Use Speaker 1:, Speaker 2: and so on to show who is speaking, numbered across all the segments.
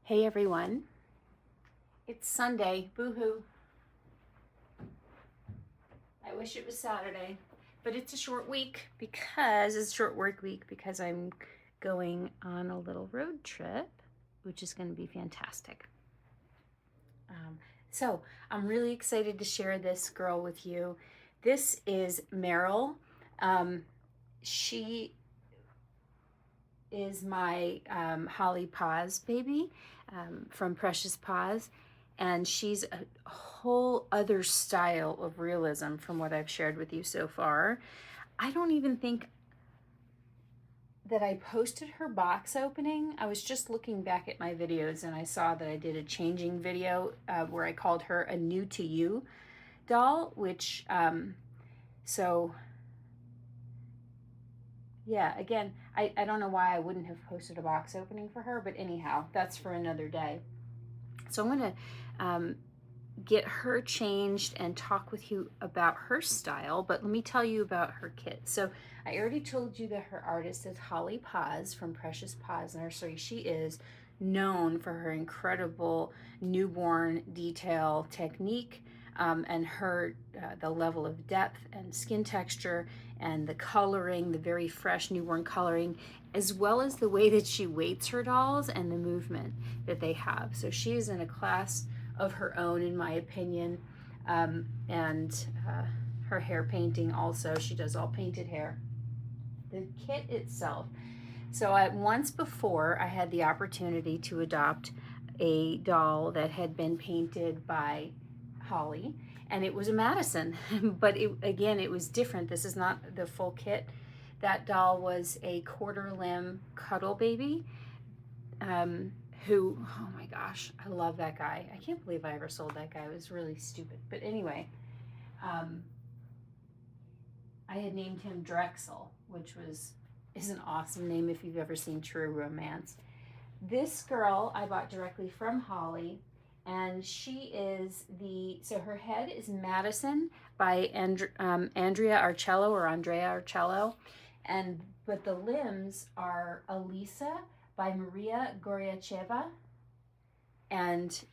Speaker 1: Hey everyone, it's Sunday, boo-hoo. I wish it was Saturday, but it's a short week because it's a short work week because I'm going on a little road trip, which is going to be fantastic. So I'm really excited to share this girl with you. This is Merrill. She is my Holly Paz baby from Precious Paz. And she's a whole other style of realism from what I've shared with you so far. I don't even think that I posted her box opening. I was just looking back at my videos and I saw that I did a changing video where I called her a new to you doll, which, so yeah, again, I don't know why I wouldn't have posted a box opening for her, but anyhow, that's for another day. So I'm going to get her changed and talk with you about her style, but let me tell you about her kit. So I already told you that her artist is Holly Paz from Precious Paz Nursery. She is known for her incredible newborn detail technique and her the level of depth and skin texture and the coloring, the very fresh newborn coloring, as well as the way that she weights her dolls and the movement that they have. So she is in a class of her own, in my opinion. And her hair painting also, she does all painted hair. The kit itself, so once before I had the opportunity to adopt a doll that had been painted by Holly, and it was a Madison. But again, it was different. This is not the full kit. That doll was a quarter limb cuddle baby who, oh my gosh, I love that guy. I can't believe I ever sold that guy. It was really stupid. But anyway, I had named him Drexel, which is an awesome name if you've ever seen True Romance. This girl I bought directly from Holly, and she is so her head is Madison by Andrea Arcello or Andrea Arcello, but the limbs are Alisa by Maria Goriacheva, and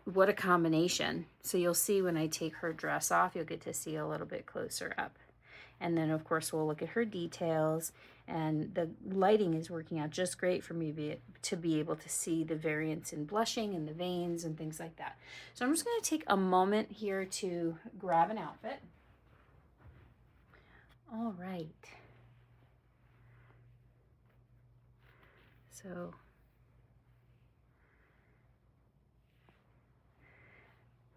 Speaker 1: what a combination. So you'll see when I take her dress off, you'll get to see a little bit closer up. And then of course we'll look at her details, and the lighting is working out just great for me to be able to see the variance in blushing and the veins and things like that. So I'm just going to take a moment here to grab an outfit. All right. So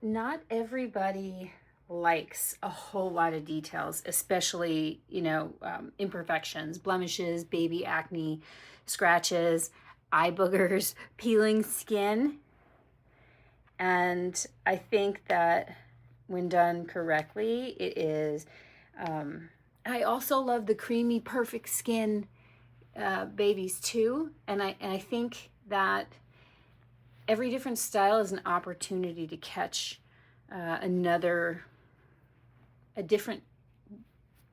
Speaker 1: not everybody likes a whole lot of details, especially, imperfections, blemishes, baby acne, scratches, eye boogers, peeling skin. And I think that when done correctly, it is. I also love the creamy, perfect skin babies too. And I think that every different style is an opportunity to catch a different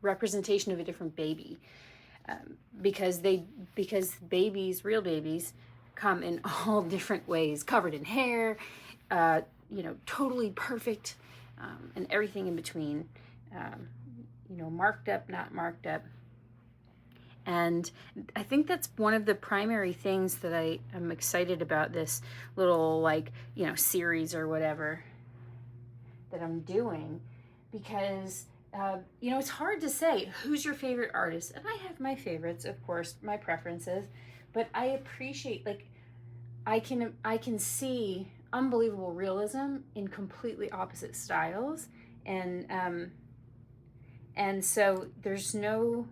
Speaker 1: representation of a different baby, because babies, real babies, come in all different ways, covered in hair, totally perfect, and everything in between, marked up, not marked up. And I think that's one of the primary things that I am excited about this little series or whatever that I'm doing, because it's hard to say who's your favorite artist, and I have my favorites, of course, my preferences, but I appreciate, I can see unbelievable realism in completely opposite styles, and so there's no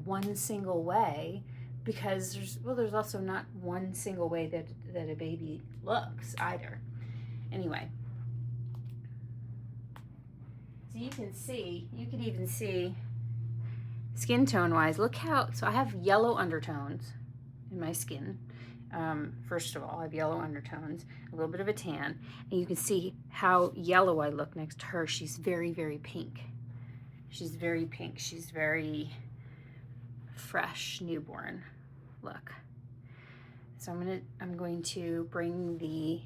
Speaker 1: one single way, because there's also not one single way that a baby looks either. Anyway, so you can even see skin tone wise. Look so I have yellow undertones in my skin. First of all, I have yellow undertones, a little bit of a tan, and you can see how yellow I look next to her. She's very, very pink. She's very pink. She's very fresh newborn look. So I'm going to bring the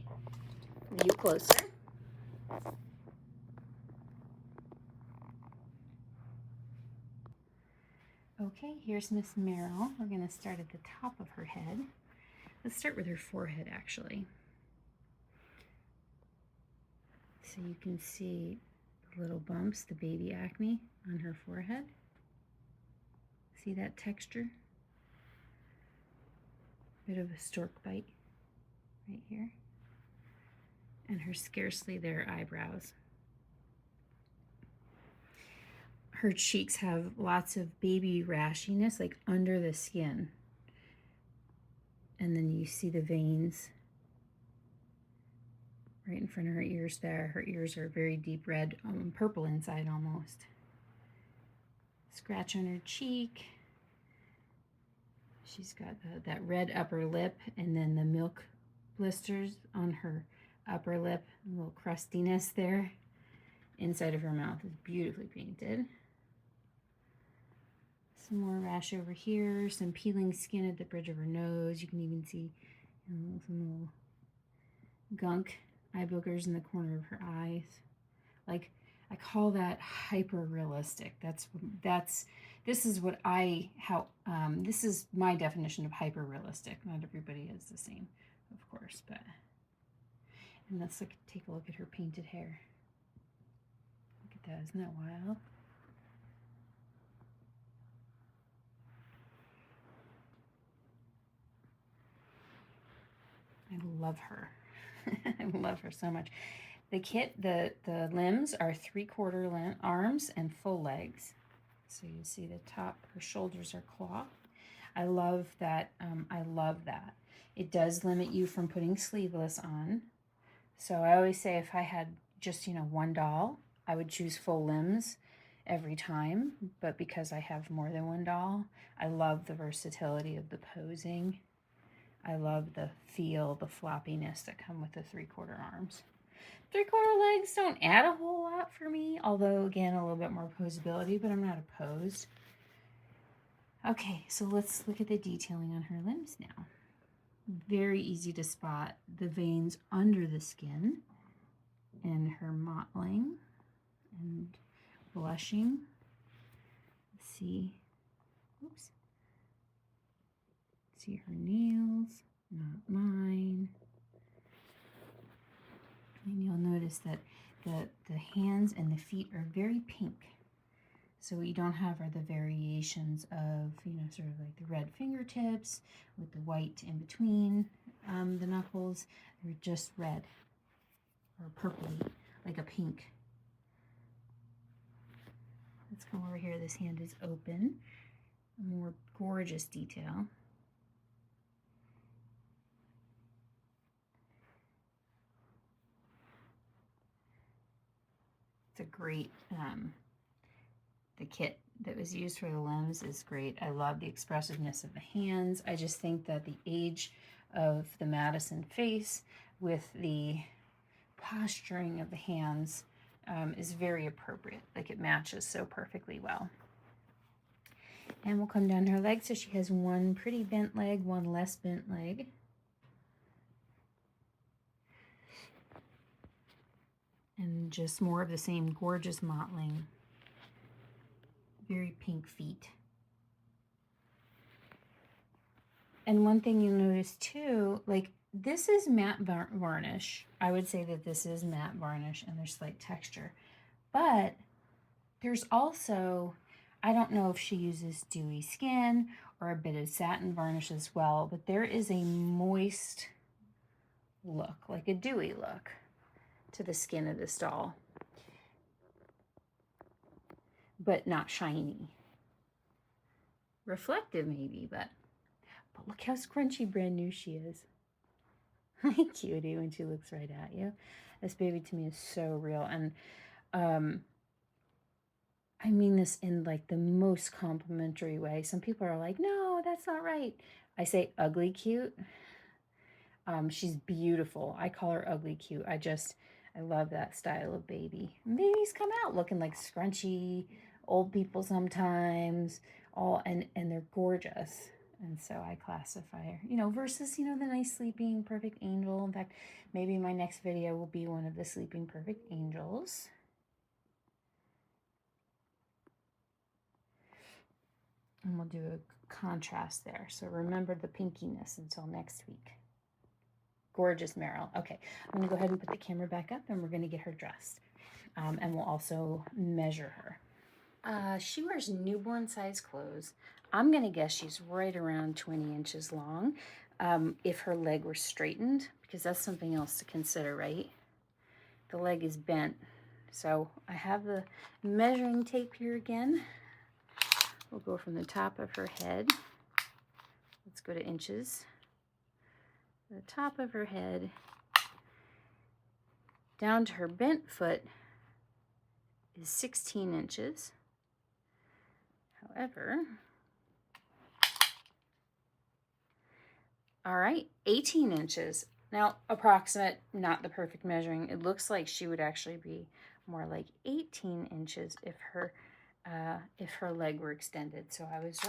Speaker 1: view closer. Okay, here's Miss Merrill. We're going to start at the top of her head. Let's start with her forehead, actually. So you can see the little bumps, the baby acne on her forehead. See that texture? Bit of a stork bite right here. And her scarcely there eyebrows. Her cheeks have lots of baby rashiness, like under the skin. And then you see the veins right in front of her ears there. Her ears are very deep red, purple inside almost. Scratch on her cheek. She's got that red upper lip, and then the milk blisters on her upper lip. A little crustiness there. Inside of her mouth is beautifully painted. Some more rash over here, some peeling skin at the bridge of her nose. You can even see some little gunk eye boogers in the corner of her eyes. Like, I call that hyper realistic. This is my definition of hyper realistic. Not everybody is the same, of course, but. And let's take a look at her painted hair. Look at that, isn't that wild? I love her. I love her so much. The kit, the limbs are 3/4 arms and full legs. So you see the top, her shoulders are cloth. I love that. It does limit you from putting sleeveless on. So I always say if I had just, one doll, I would choose full limbs every time. But because I have more than one doll, I love the versatility of the posing. I love the feel, the floppiness that come with the 3/4 arms. 3/4 legs don't add a whole lot for me, although again, a little bit more posability, but I'm not opposed. Okay, so let's look at the detailing on her limbs now. Very easy to spot the veins under the skin and her mottling and blushing. Let's see, oops. See her nails, not mine. And you'll notice that the hands and the feet are very pink. So what you don't have are the variations of, sort of like the red fingertips with the white in between the knuckles. They're just red or purpley, like a pink. Let's come over here. This hand is open. A more gorgeous detail. It's a great, the kit that was used for the limbs is great. I love the expressiveness of the hands. I just think that the age of the Madison face with the posturing of the hands is very appropriate. Like, it matches so perfectly well. And we'll come down her leg. So she has one pretty bent leg, one less bent leg. And just more of the same gorgeous mottling. Very pink feet. And one thing you'll notice too, like, this is matte varnish. I would say that this is matte varnish and there's slight texture. But there's also, I don't know if she uses dewy skin or a bit of satin varnish as well, but there is a moist look, like a dewy look to the skin of this doll, but not shiny. Reflective maybe, but look how scrunchy brand new she is. Hi, cutie, when she looks right at you. This baby to me is so real. And I mean this in like the most complimentary way. Some people are like, no, that's not right. I say ugly cute. She's beautiful. I call her ugly cute. I love that style of baby. Babies come out looking like scrunchy old people sometimes, and they're gorgeous. And so I classify her, you know, versus, you know, the nice sleeping perfect angel. In fact, maybe my next video will be one of the sleeping perfect angels. And we'll do a contrast there. So remember the pinkiness until next week. Gorgeous Merrill. Okay, I'm gonna go ahead and put the camera back up and we're gonna get her dressed. And we'll also measure her. She wears newborn size clothes. I'm gonna guess she's right around 20 inches long. If her leg were straightened, because that's something else to consider, right? The leg is bent. So I have the measuring tape here again. We'll go from the top of her head. Let's go to inches. The top of her head down to her bent foot is 16 inches. However, all right, 18 inches. Now, approximate, not the perfect measuring. It looks like she would actually be more like 18 inches if her leg were extended. So I was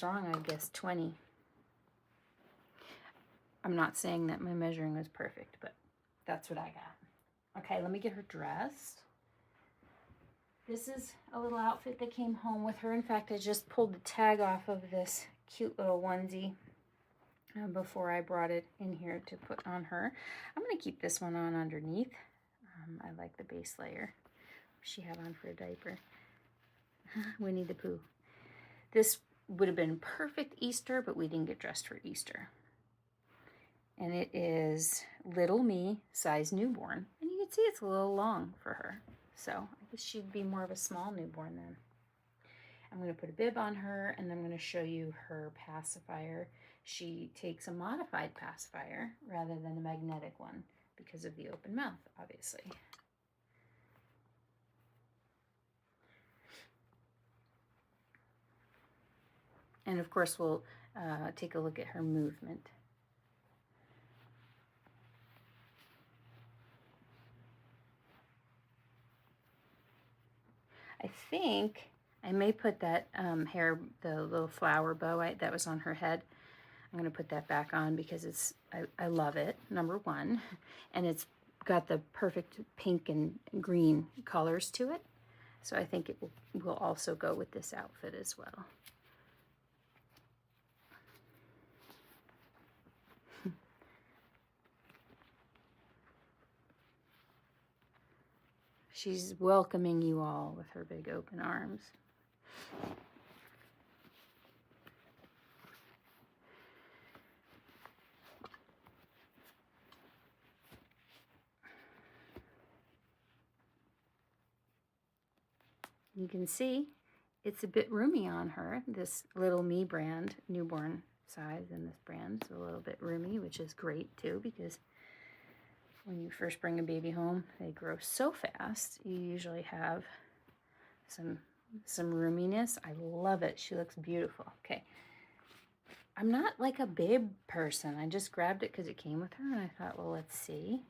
Speaker 1: wrong. I guessed 20. I'm not saying that my measuring was perfect, but that's what I got. Okay, let me get her dressed. This is a little outfit that came home with her. In fact, I just pulled the tag off of this cute little onesie before I brought it in here to put on her. I'm going to keep this one on underneath. I like the base layer she had on for a diaper. Winnie the Pooh. This would have been perfect Easter, but we didn't get dressed for Easter. And it is Little Me, size newborn. And you can see it's a little long for her. So I guess she'd be more of a small newborn then. I'm going to put a bib on her, and I'm going to show you her pacifier. She takes a modified pacifier rather than a magnetic one because of the open mouth, obviously. And of course, we'll take a look at her movement. I think I may put that hair, the little flower bow that was on her head. I'm going to put that back on because I love it, number one. And it's got the perfect pink and green colors to it. So I think it will also go with this outfit as well. She's welcoming you all with her big open arms. You can see it's a bit roomy on her. This Little Me brand, newborn size in this brand, is a little bit roomy, which is great too, because when you first bring a baby home, they grow so fast. You usually have some roominess. I love it. She looks beautiful. Okay. I'm not like a bib person. I just grabbed it because it came with her, and I thought, well, let's see.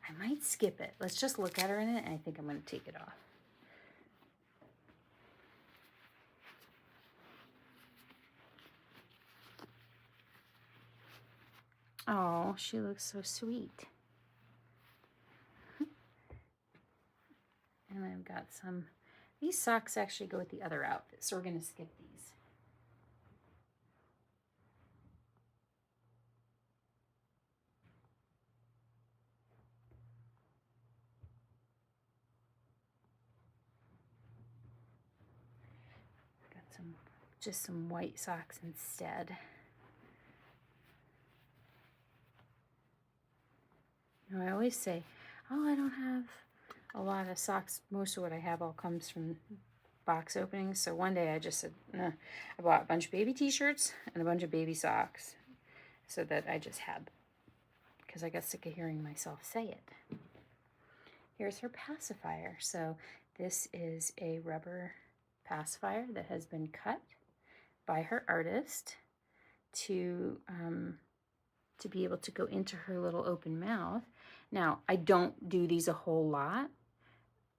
Speaker 1: I might skip it. Let's just look at her in it, and I think I'm going to take it off. Oh, she looks so sweet. And I've got these socks actually go with the other outfit, so we're going to skip these. Got just some white socks instead. You know, I always say, oh, I don't have a lot of socks. Most of what I have all comes from box openings. So one day I just said, nah. I bought a bunch of baby t-shirts and a bunch of baby socks so that I just had, because I got sick of hearing myself say it. Here's her pacifier. So this is a rubber pacifier that has been cut by her artist to be able to go into her little open mouth. Now, I don't do these a whole lot.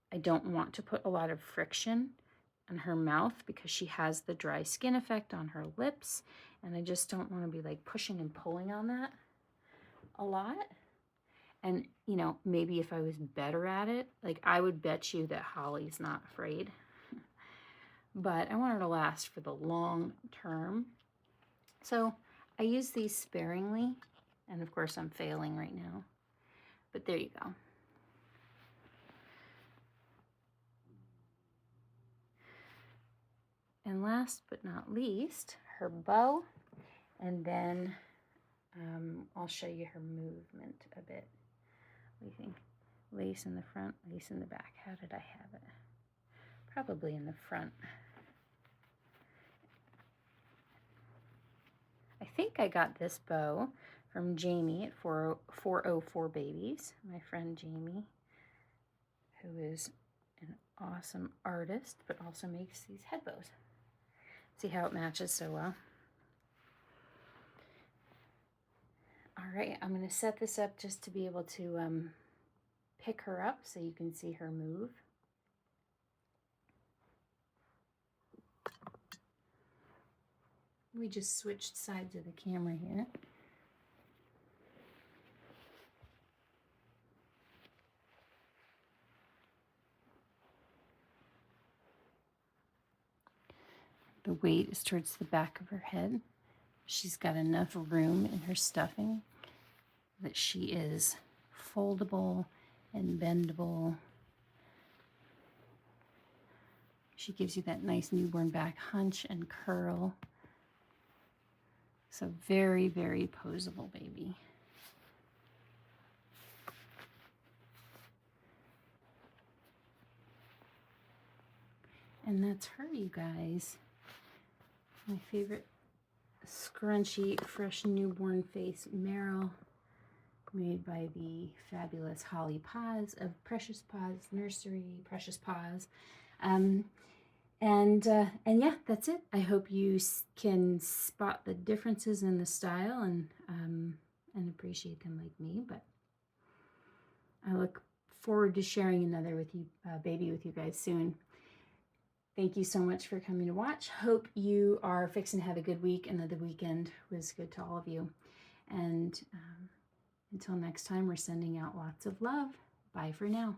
Speaker 1: I don't want to put a lot of friction on her mouth because she has the dry skin effect on her lips, and I just don't want to be like pushing and pulling on that a lot. And, you know, maybe if I was better at it, like I would bet you that Holly's not afraid. But I want her to last for the long term. So I use these sparingly, and of course I'm failing right now. But there you go. And last but not least, her bow. And then I'll show you her movement a bit. What do you think? Lace in the front, lace in the back. How did I have it? Probably in the front. I think I got this bow from Jamie at 404 Babies, my friend Jamie, who is an awesome artist, but also makes these head bows. See how it matches so well? All right, I'm going to set this up just to be able to pick her up so you can see her move. We just switched sides of the camera here. The weight is towards the back of her head. She's got enough room in her stuffing that she is foldable and bendable. She gives you that nice newborn back hunch and curl. So very, very posable baby. And that's her, you guys. My favorite scrunchy, fresh newborn face Merrill, made by the fabulous Holly Paz of Precious Paz Nursery, Precious Paz. And yeah, that's it. I hope you can spot the differences in the style and appreciate them like me. But I look forward to sharing another baby with you guys soon. Thank you so much for coming to watch. Hope you are fixing to have a good week and that the weekend was good to all of you. And until next time, we're sending out lots of love. Bye for now.